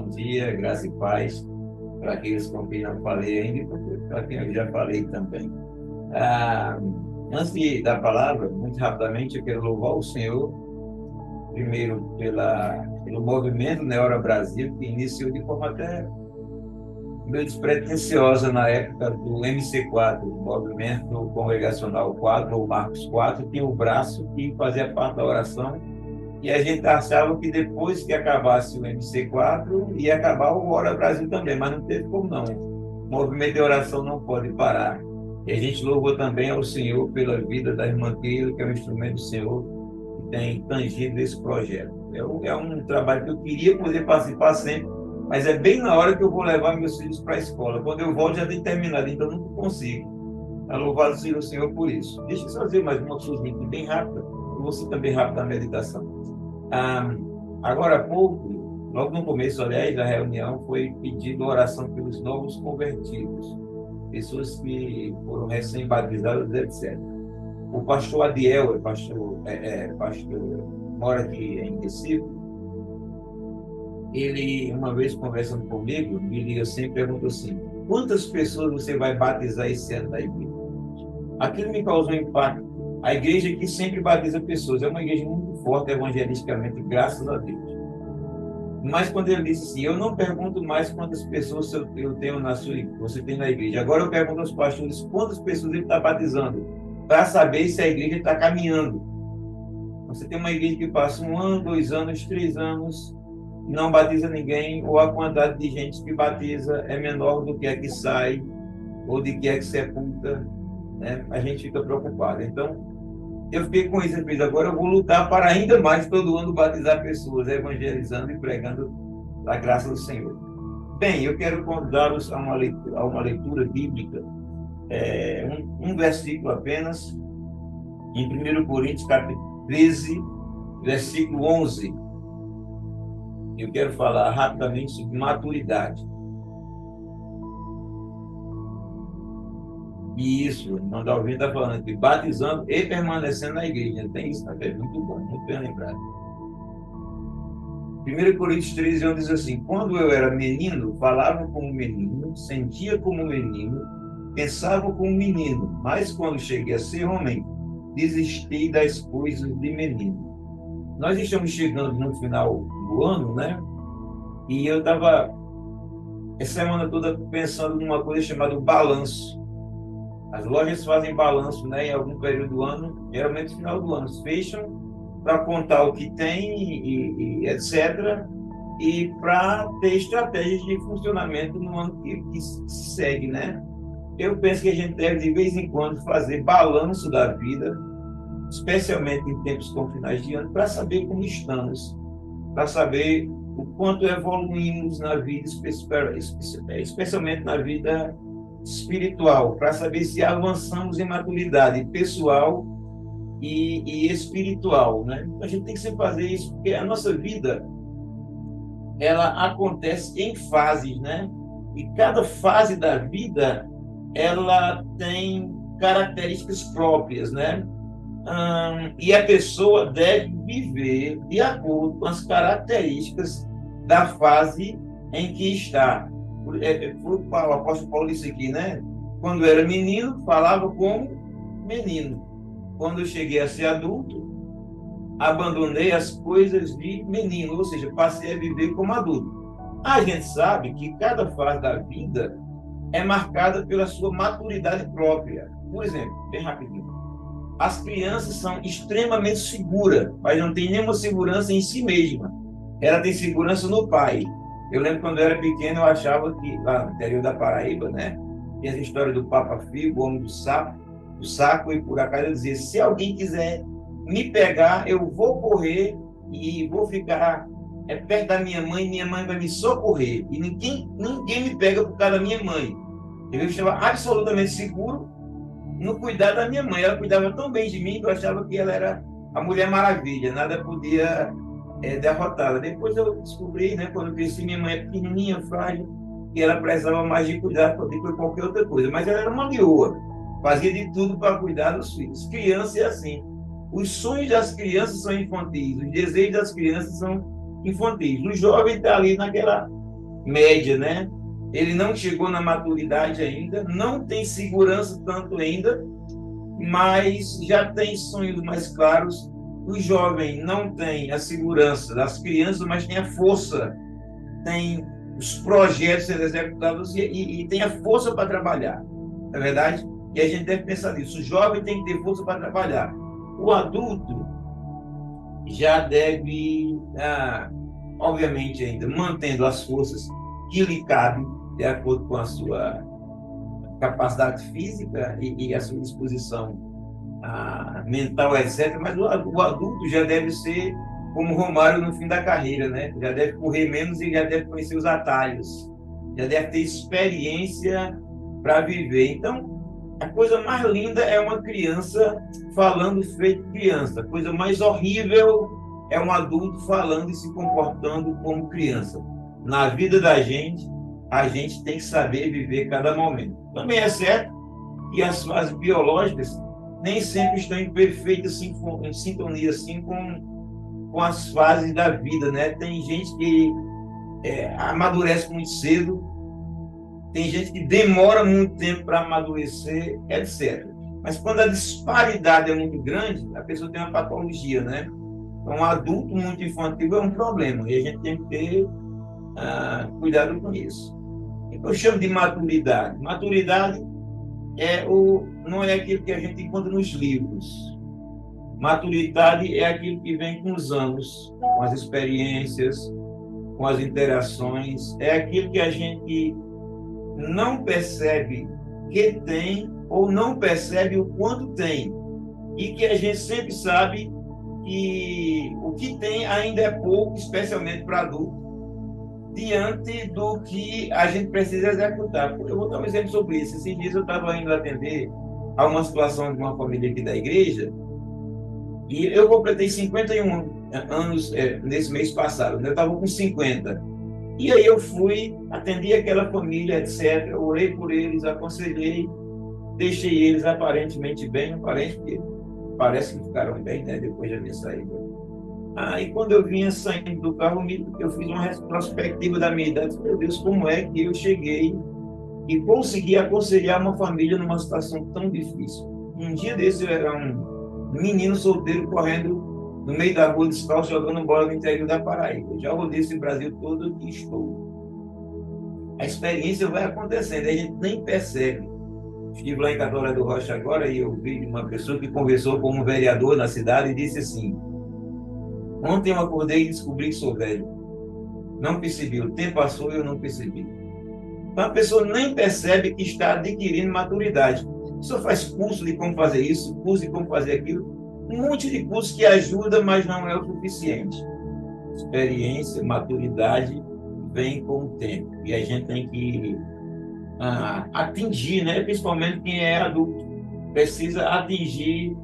Bom dia, graça e paz para aqueles com quem não falei ainda e para quem eu já falei também. Ah, Antes da palavra, muito rapidamente, eu quero louvar o Senhor, primeiro pelo movimento Neora Brasil, que iniciou de forma até meio despretensiosa na época do MC4, Movimento Congregacional 4 ou Marcos 4, tinha o braço que fazia parte da oração. E a gente achava que depois que acabasse o MC4, ia acabar o Ora Brasil também, mas não teve como não. O movimento de oração não pode parar. E a gente louvou também ao Senhor pela vida da irmã Keila, que é um instrumento do Senhor, que tem tangido esse projeto. É um trabalho que eu queria poder participar sempre, mas é bem na hora que eu vou levar meus filhos para a escola. Quando eu volto, já tem terminado, então eu não consigo. A louvado seja o Senhor por isso. Deixa eu fazer mais uma coisinha aqui bem rápida, e você também rápida na meditação. Ah, Agora há pouco, logo no começo, aliás, da reunião, foi pedido oração pelos novos convertidos, pessoas que foram recém-batizadas, etc. O pastor Adiel, pastor, mora aqui em Recife, ele, uma vez conversando comigo, me liga sempre e perguntou assim: quantas pessoas você vai batizar esse ano da igreja? Aquilo me causou um impacto. A igreja aqui sempre batiza pessoas, é uma igreja muito forte evangelisticamente, graças a Deus. Mas quando ele disse assim, eu não pergunto mais quantas pessoas eu tenho você tem na igreja. Agora eu pergunto aos pastores quantas pessoas ele está batizando, para saber se a igreja está caminhando. Você tem uma igreja que passa 1 ano, 2 anos, 3 anos, não batiza ninguém, ou a quantidade de gente que batiza é menor do que a que sai, ou de que é que sepulta, né? A gente fica preocupado. Então, eu fiquei com isso, agora eu vou lutar para ainda mais todo ano batizar pessoas, evangelizando e pregando a graça do Senhor. Bem, eu quero convidá-los a uma leitura bíblica, um versículo apenas, em 1 Coríntios, capítulo 13, versículo 11. Eu quero falar rapidamente sobre maturidade. E isso, irmão Dalvin está falando de batizando e permanecendo na igreja. Tem isso, né? É muito bom, muito bem lembrado. 1 Coríntios 13, 11 diz assim: quando eu era menino, falava como menino, sentia como menino, pensava como menino, mas quando cheguei a ser homem, desisti das coisas de menino. Nós estamos chegando no final do ano, né? E eu estava essa semana toda pensando numa coisa chamada balanço. As lojas fazem balanço, né, em algum período do ano, geralmente no final do ano, fecham para contar o que tem e etc. E para ter estratégias de funcionamento no ano que se segue, né? Eu penso que a gente deve, de vez em quando, fazer balanço da vida, especialmente em tempos com finais de ano, para saber como estamos, para saber o quanto evoluímos na vida, especialmente na vida espiritual, para saber se avançamos em maturidade pessoal e espiritual, né? A gente tem que sempre fazer isso, porque a nossa vida, ela acontece em fases, né? E cada fase da vida, ela tem características próprias, né? E a pessoa deve viver de acordo com as características da fase em que está. Foi o apóstolo Paulo disse aqui, né? Quando era menino, falava como menino. Quando eu cheguei a ser adulto, abandonei as coisas de menino, ou seja, passei a viver como adulto. A gente sabe que cada fase da vida é marcada pela sua maturidade própria. Por exemplo, bem rapidinho, as crianças são extremamente seguras, mas não tem nenhuma segurança em si mesma. Ela tem segurança no pai. Eu lembro quando eu era pequeno, eu achava que, lá no interior da Paraíba, né, tem essa história do Papa Figo, o homem do saco, e por acaso eu dizia, se alguém quiser me pegar, eu vou correr e vou ficar perto da minha mãe vai me socorrer. E ninguém me pega por causa da minha mãe. Eu estava absolutamente seguro no cuidar da minha mãe. Ela cuidava tão bem de mim que eu achava que ela era a Mulher Maravilha, nada podia derrotá-la. Depois eu descobri, né, quando eu cresci, minha mãe é pequenininha, frágil, e ela precisava mais de cuidar do que qualquer outra coisa. Mas ela era uma leoa, fazia de tudo para cuidar dos filhos. Criança é assim. Os sonhos das crianças são infantis, os desejos das crianças são infantis. O jovem está ali média, né? Ele não chegou na maturidade ainda, não tem segurança tanto ainda, mas já tem sonhos mais claros. O jovem não tem a segurança das crianças, mas tem a força, tem os projetos sendo executados e tem a força para trabalhar, não é verdade? E a gente deve pensar nisso. O jovem tem que ter força para trabalhar. O adulto já deve, obviamente, ainda mantendo as forças que lhe cabem, de acordo com a sua capacidade física e a sua disposição mental, etc. Mas o adulto já deve ser como o Romário no fim da carreira, né? Já deve correr menos e já deve conhecer os atalhos, já deve ter experiência para viver. Então, a coisa mais linda é uma criança falando feito criança. A coisa mais horrível é um adulto falando e se comportando como criança. Na vida da gente, a gente tem que saber viver cada momento. Também é certo que as fases biológicas nem sempre estão em perfeita em sintonia assim, com as fases da vida, né? Tem gente que amadurece muito cedo, tem gente que demora muito tempo para amadurecer, etc. Mas quando a disparidade é muito grande, a pessoa tem uma patologia, né? Então, um adulto muito infantil é um problema, e a gente tem que ter cuidado com isso. Eu chamo de maturidade. Maturidade não é aquilo que a gente encontra nos livros. Maturidade é aquilo que vem com os anos, com as experiências, com as interações. É aquilo que a gente não percebe que tem ou não percebe o quanto tem. E que a gente sempre sabe que o que tem ainda é pouco, especialmente para adulto, diante do que a gente precisa executar. Eu vou dar um exemplo sobre isso. Esses dias eu estava indo atender a uma situação de uma família aqui da igreja e eu completei 51 anos nesse mês passado, né? Eu estava com 50. E aí eu fui, atendi aquela família, etc. Orei por eles, aconselhei, deixei eles aparentemente bem, porque parece que ficaram bem, né? Depois da minha saída. Aí, quando eu vinha saindo do carro, eu fiz uma retrospectiva da minha idade. Meu Deus, como é que eu cheguei e consegui aconselhar uma família numa situação tão difícil? Um dia desse, eu era um menino solteiro correndo no meio da rua descalço, jogando bola no interior da Paraíba. Eu já rodei esse Brasil todo e estou. A experiência vai acontecendo, a gente nem percebe. Estive lá em Católica do Rocha agora e eu vi uma pessoa que conversou com um vereador na cidade e disse assim: ontem eu acordei e descobri que sou velho. Não percebi, o tempo passou e eu não percebi. Então a pessoa nem percebe que está adquirindo maturidade. A pessoa faz curso de como fazer isso, curso de como fazer aquilo, um monte de curso que ajuda, mas não é o suficiente. Experiência, maturidade vem com o tempo. E a gente tem que atingir, né? Principalmente quem é adulto, precisa atingir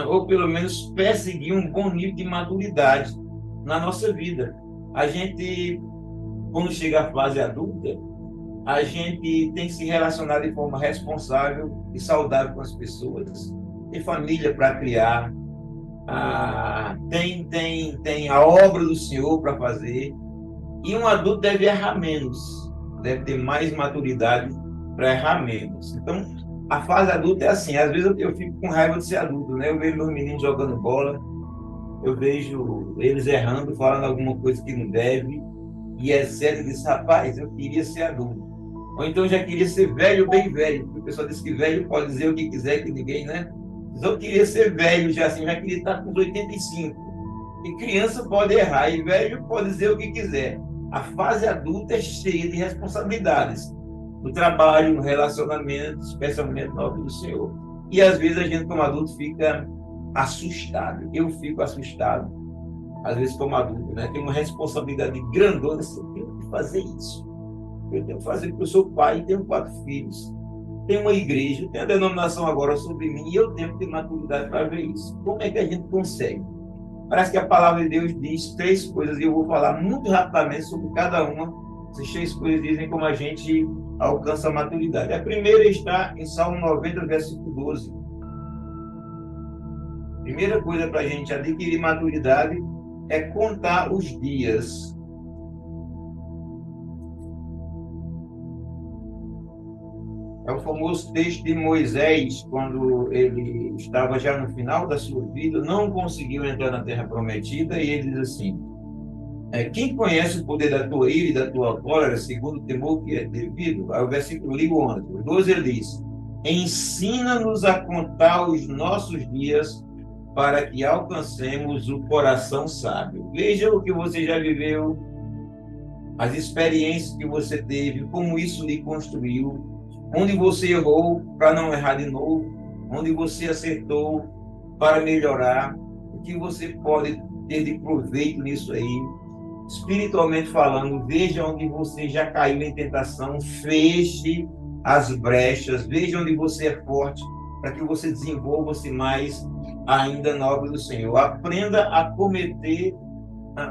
ou pelo menos perseguir um bom nível de maturidade na nossa vida. A gente, quando chega à fase adulta, a gente tem que se relacionar de forma responsável e saudável com as pessoas, tem família para criar, tem a obra do Senhor para fazer, e um adulto deve errar menos, deve ter mais maturidade para errar menos. Então, a fase adulta é assim, às vezes eu fico com raiva de ser adulto, né? Eu vejo meus meninos jogando bola, eu vejo eles errando, falando alguma coisa que não deve, e é sério, eu disse, rapaz, eu queria ser adulto. Ou então eu já queria ser velho, bem velho, porque o pessoal diz que velho pode dizer o que quiser, que ninguém, né? Mas eu queria ser velho já assim, já queria estar com 85. E criança pode errar, e velho pode dizer o que quiser. A fase adulta é cheia de responsabilidades, no trabalho, no relacionamento, especialmente na obra do Senhor. E às vezes a gente, como adulto, fica assustado. Eu fico assustado, às vezes, como adulto, né? Tenho uma responsabilidade grandona, eu tenho que fazer isso. Eu tenho que fazer porque eu sou pai e tenho 4 filhos. Tem uma igreja, tem a denominação agora sobre mim, e eu tenho que ter maturidade para ver isso. Como é que a gente consegue? Parece que a palavra de Deus diz 3 coisas, e eu vou falar muito rapidamente sobre cada uma. Essas 3 coisas dizem como a gente alcança a maturidade. A primeira está em Salmo 90, versículo 12. A primeira coisa para a gente adquirir maturidade é contar os dias. É o famoso texto de Moisés, quando ele estava já no final da sua vida, não conseguiu entrar na terra prometida, e ele diz assim: quem conhece o poder da tua ira e da tua cólera, segundo o temor que é devido? Aí o versículo li o 11. O 12 ele diz: ensina-nos a contar os nossos dias para que alcancemos o coração sábio. Veja o que você já viveu, as experiências que você teve, como isso lhe construiu, onde você errou para não errar de novo, onde você acertou para melhorar, o que você pode ter de proveito nisso aí. Espiritualmente falando, veja onde você já caiu em tentação, feche as brechas, veja onde você é forte, para que você desenvolva-se mais ainda na obra do Senhor. Aprenda a cometer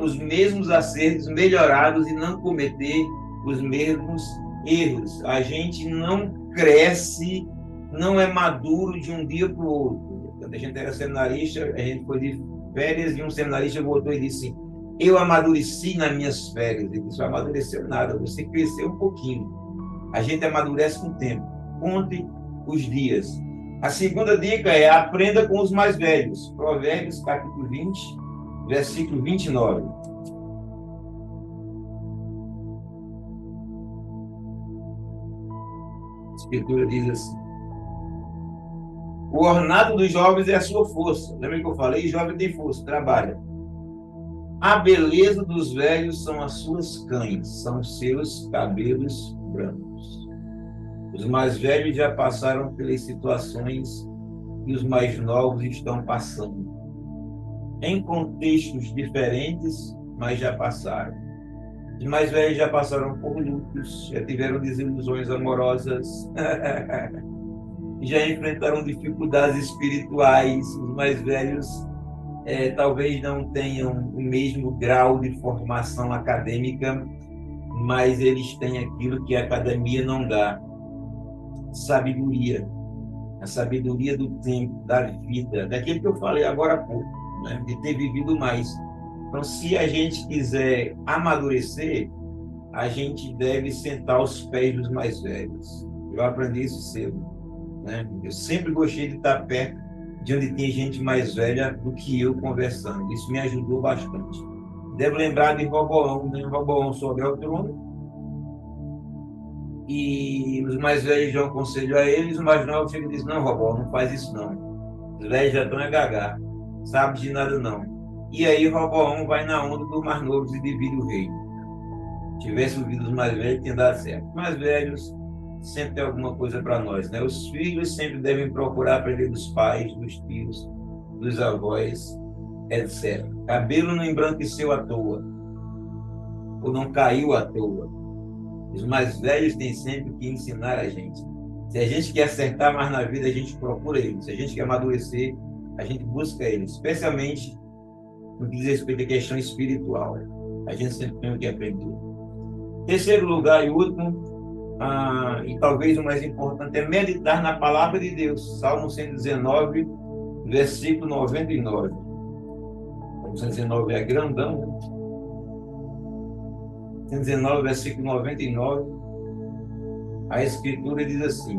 os mesmos acertos melhorados e não cometer os mesmos erros. A gente não cresce, não é maduro de um dia para o outro. Quando a gente era seminarista, a gente foi de férias e um seminarista voltou e disse: eu amadureci nas minhas férias. Ele disse: não amadureceu nada, você cresceu um pouquinho. A gente amadurece com o tempo. Conte os dias. A segunda dica é: aprenda com os mais velhos. Provérbios, capítulo 20, versículo 29. A Escritura diz assim: o ornato dos jovens é a sua força. Lembra que eu falei? Jovem tem força, trabalha. A beleza dos velhos são as suas cães, são seus cabelos brancos. Os mais velhos já passaram pelas situações que os mais novos estão passando. Em contextos diferentes, mas já passaram. Os mais velhos já passaram por lutos, já tiveram desilusões amorosas, já enfrentaram dificuldades espirituais. Os mais velhos talvez não tenham o mesmo grau de formação acadêmica, mas eles têm aquilo que a academia não dá: sabedoria. A sabedoria do tempo, da vida, daquilo que eu falei agora há pouco, né? De ter vivido mais. Então, se a gente quiser amadurecer, a gente deve sentar aos pés dos mais velhos. Eu aprendi isso cedo, né? Eu sempre gostei de estar perto de onde tinha gente mais velha do que eu conversando. Isso me ajudou bastante. Devo lembrar de Roboão, né? Roboão sobe ao trono e os mais velhos dão conselho a eles, os mais novos chegam e dizem: não, Roboão, não faz isso não. Os velhos já estão a gagar, sabe de nada não. E aí Roboão vai na onda dos mais novos e divide o reino. Tivesse ouvido os mais velhos, tinha dado certo. Os mais velhos sempre tem alguma coisa para nós, né? Os filhos sempre devem procurar aprender dos pais, dos tios, dos avós, etc. Cabelo não embranqueceu à toa, ou não caiu à toa. Os mais velhos têm sempre que ensinar a gente. Se a gente quer acertar mais na vida, a gente procura eles. Se a gente quer amadurecer, a gente busca eles, especialmente no que diz respeito à questão espiritual. A gente sempre tem o que aprender. Terceiro lugar e último, e talvez o mais importante, é meditar na palavra de Deus. Salmo 119, versículo 99. Salmo 119 é grandão, né? 119, versículo 99. A Escritura diz assim: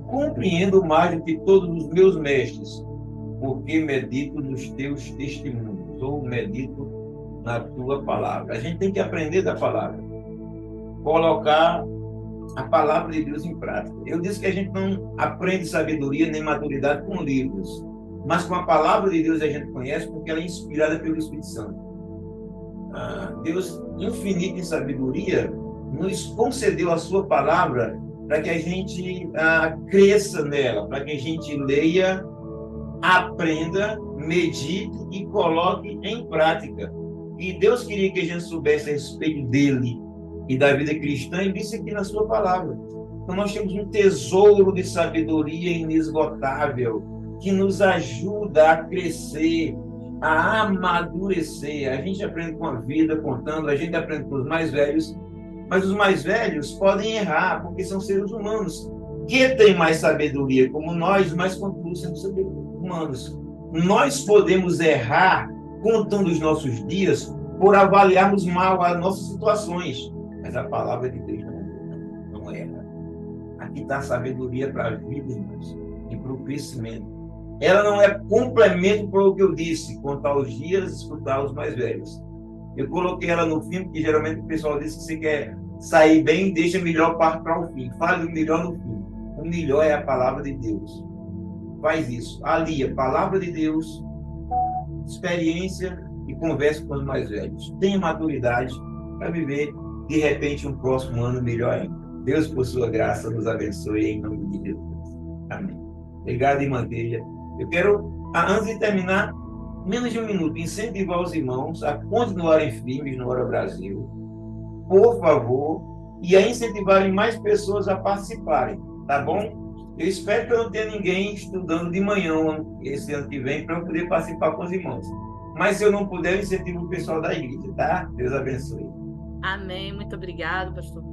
compreendo mais do que todos os meus mestres, porque medito nos teus testemunhos, ou medito na tua palavra. A gente tem que aprender da palavra, colocar a palavra de Deus em prática. Eu disse que a gente não aprende sabedoria nem maturidade com livros, mas com a palavra de Deus a gente conhece, porque ela é inspirada pelo Espírito Santo. Deus, infinito em sabedoria, nos concedeu a sua palavra para que a gente cresça nela, para que a gente leia, aprenda, medite e coloque em prática. E Deus queria que a gente soubesse a respeito dele e da vida cristã, e disse aqui na sua palavra. Então nós temos um tesouro de sabedoria inesgotável que nos ajuda a crescer, a amadurecer. A gente aprende com a vida, contando, a gente aprende com os mais velhos, mas os mais velhos podem errar, porque são seres humanos que têm mais sabedoria, como nós, mas contudo sendo seres humanos. Nós podemos errar contando os nossos dias por avaliarmos mal as nossas situações, mas a palavra de Deus não erra. que dá sabedoria para a vida, irmãos, e para o crescimento. Ela não é complemento para o que eu disse, contar os dias e escutar os mais velhos. Eu coloquei ela no fim, porque geralmente o pessoal diz que você quer sair bem, deixa melhor parte para o fim. Fale o melhor no fim. O melhor é a palavra de Deus. Faz isso. Alia a palavra de Deus, experiência e converse com os mais velhos. Tenha maturidade para viver, de repente, um próximo ano melhor ainda. Deus, por sua graça, nos abençoe em nome de Jesus. Amém. Obrigado, irmã Deia. Eu quero, antes de terminar, menos de um minuto, incentivar os irmãos a continuarem firmes no Ora Brasil, por favor, e a incentivarem mais pessoas a participarem, tá bom? Eu espero que eu não tenha ninguém estudando de manhã esse ano que vem para eu poder participar com os irmãos. Mas se eu não puder, eu incentivo o pessoal da igreja, tá? Deus abençoe. Amém. Muito obrigado, pastor